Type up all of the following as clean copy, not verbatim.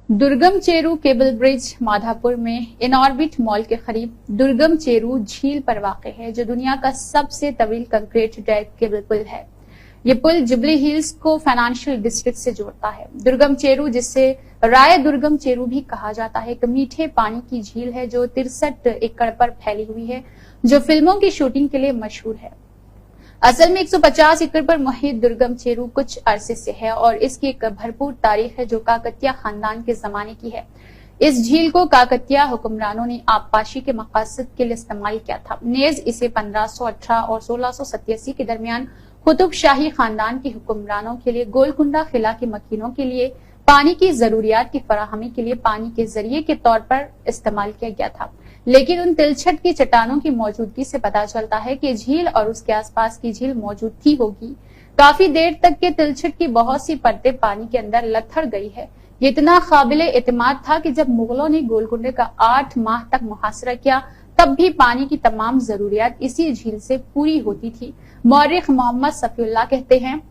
दुर्गम चेरू cable bridge Madhapur में Inorbit mall के करीब दुर्गम चेरू झील पर वाक़ है, जो दुनिया का सबसे तवील कंक्रीट डेक केबल पुल है। ये पुल जुबली हिल्स को फाइनेंशियल डिस्ट्रिक्ट से जोड़ता है। दुर्गम चेरू, जिसे राय दुर्गम चेरू भी कहा जाता है, एक मीठे पानी की झील है जो 63 एकड़ पर फैली हुई है, जो फिल्मों की शूटिंग के लिए मशहूर है। असल में 150 एकड़ पर मुहित दुर्गम चेरू कुछ अरसे से है और इसकी एक भरपूर तारीख है जो काकतिया खानदान के जमाने की है। इस झील को काकतिया हुक्मरानों ने आबपाशी के मकसद के लिए इस्तेमाल किया था। नेज इसे 1518 और 1687 के दरमियान कुतुब शाही खानदान के हुक्मरानों के लिए गोलकुंडा किला के मकीनों के लिए पानी की जरूरियात की फराहमी के लिए पानी के जरिए के तौर पर इस्तेमाल किया गया था। लेकिन उन तिलछट की चट्टानों की मौजूदगी से पता चलता है कि झील और उसके आसपास की झील मौजूद थी होगी। काफी देर तक के तिलछट की बहुत सी परतें पानी के अंदर लथड़ गई है। ये इतना काबिले एतमाद था कि जब मुगलों ने गोलकुंडे का 8 माह तक मुहासरा किया, तब भी पानी की तमाम जरूरियात इसी झील से पूरी होती थी। मौरिख मोहम्मद सफीउल्लाह कहते हैं,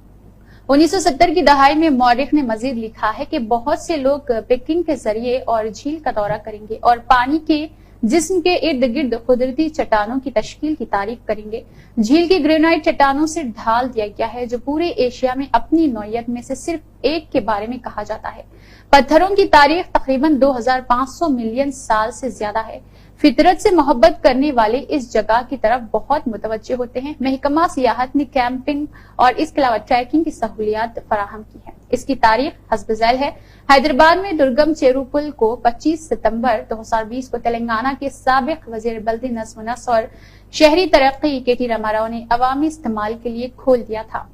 1970 की दहाई में मौरिख ने मजीद लिखा है कि बहुत से लोग पिकिंग के जरिए और झील का दौरा करेंगे और पानी के जिस्म के इर्द गिर्द कुदरती चट्टानों की तश्कील की तारीफ करेंगे। झील की ग्रेनाइट चट्टानों से ढाल दिया गया है, जो पूरे एशिया में अपनी नौयत में से सिर्फ एक के बारे में कहा जाता है। पत्थरों की तारीख तकरीबन 2500 मिलियन साल से ज्यादा है। फितरत से मोहब्बत करने वाले इस जगह की तरफ बहुत मुतवज्जे होते हैं। महकमा सियाहत ने कैंपिंग और इसके अलावा ट्रैकिंग की सहूलियात फराहम की है। इसकी तारीख हस्ब-ए-ज़ैल है। हैदराबाद में दुर्गम चेरू पुल को 25 सितंबर 2020 को तेलंगाना के साबिक वजीर बल्दी नज़्म व नस्र और शहरी तरक्की के.टी. रामाराव ने अवामी इस्तेमाल के लिए खोल दिया था।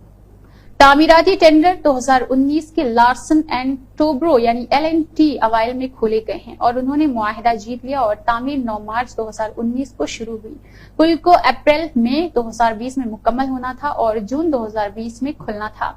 तामीराती टेंडर 2019 के लार्सन एंड टोब्रो यानी LNT अवाइल में खोले गए हैं और उन्होंने मुआहिदा जीत लिया और तामीर 9 मार्च 2019 को शुरू हुई। पुल को अप्रैल मई 2020 में मुकम्मल होना था और जून 2020 में खुलना था।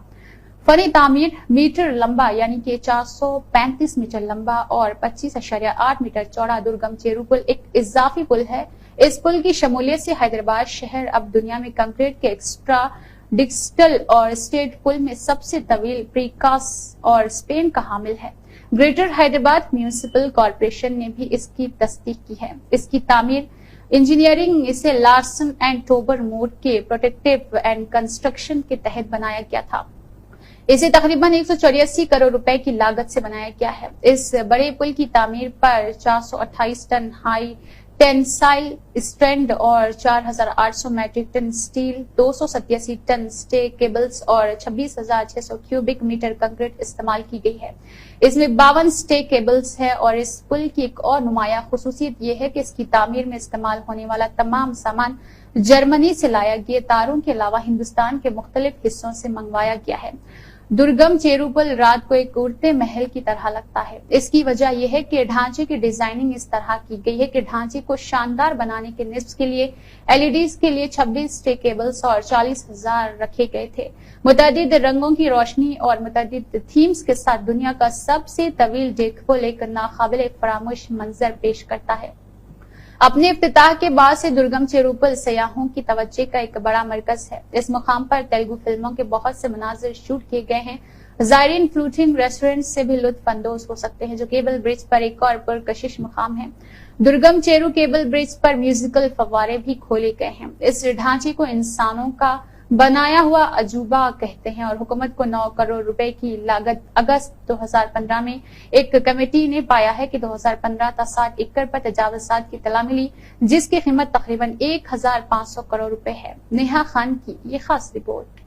फनी तामीर मीटर लंबा यानी कि 435 मीटर लंबा और 25.8 मीटर चौड़ा दुर्गम चेरू पुल एक इजाफी पुल है। इस पुल की शमूलियत से हैदराबाद शहर अब दुनिया में कंक्रीट के एक्स्ट्रा डिजिटल और स्टेट पुल में सबसे तवील प्रीकास और स्पेन का हामिल है। ग्रेटर हैदराबाद म्यूनिसिपल कॉरपोरेशन ने भी इसकी तस्दीक की है। इसकी तामीर इंजीनियरिंग इसे लार्सन एंड टोबर मोड के प्रोटेक्टिव एंड कंस्ट्रक्शन के तहत बनाया गया था। इसे तकरीबन 184 करोड़ रुपए की लागत से बनाया गया है। इस बड़े पुल की तामीर पर 428 टन हाई टेंसाइल स्ट्रैंड और 4800 metric ton steel, 287 ton stay cables और 26,600 क्यूबिक मीटर कंक्रीट इस्तेमाल की गई है। इसमें 52 स्टे केबल्स है और इस पुल की एक और नुमाया खुसूसियत यह है कि इसकी तामीर में इस्तेमाल होने वाला तमाम सामान जर्मनी से लाया गया तारों के अलावा हिंदुस्तान के मुख्तलिफ हिस्सों से मंगवाया गया है। दुर्गम चेरू पुल रात को एक उड़ते महल की तरह लगता है। इसकी वजह यह है कि ढांचे की डिजाइनिंग इस तरह की गई है कि ढांचे को शानदार बनाने के निस्ब के लिए LEDs के लिए 26 स्टे केबल्स और 40,000 रखे गए थे। मुतअद्दिद रंगों की रोशनी और मुतअद्दिद थीम्स के साथ दुनिया का सबसे तवील डेक पुल एक नाकाबिले फरामोश मंजर पेश करता है। अपने इफ्तिताह के बाद से दुर्गम चेरू पुल सयाहों की तवज्जो का एक बड़ा मरकज है। इस मुकाम पर तेलुगु फिल्मों के बहुत से मनाजिर शूट किए गए हैं। ज़ायरीन फ्लोटिंग रेस्टोरेंट से भी लुत्फ अंदोज हो सकते हैं, जो केबल ब्रिज पर एक और पुरकशिश मुकाम है। दुर्गम चेरू केबल ब्रिज पर म्यूजिकल फव्वारे भी खोले गए हैं। इस ढांचे को इंसानों का बनाया हुआ अजूबा कहते हैं और हुकूमत को 9 करोड़ रुपए की लागत अगस्त 2015 में एक कमेटी ने पाया है कि 2015 तक 60 एकड़ पर तजावुज़ात की इत्तला मिली, जिसकी कीमत तकरीबन 1500 करोड़ रुपए है। नेहा खान की ये खास रिपोर्ट।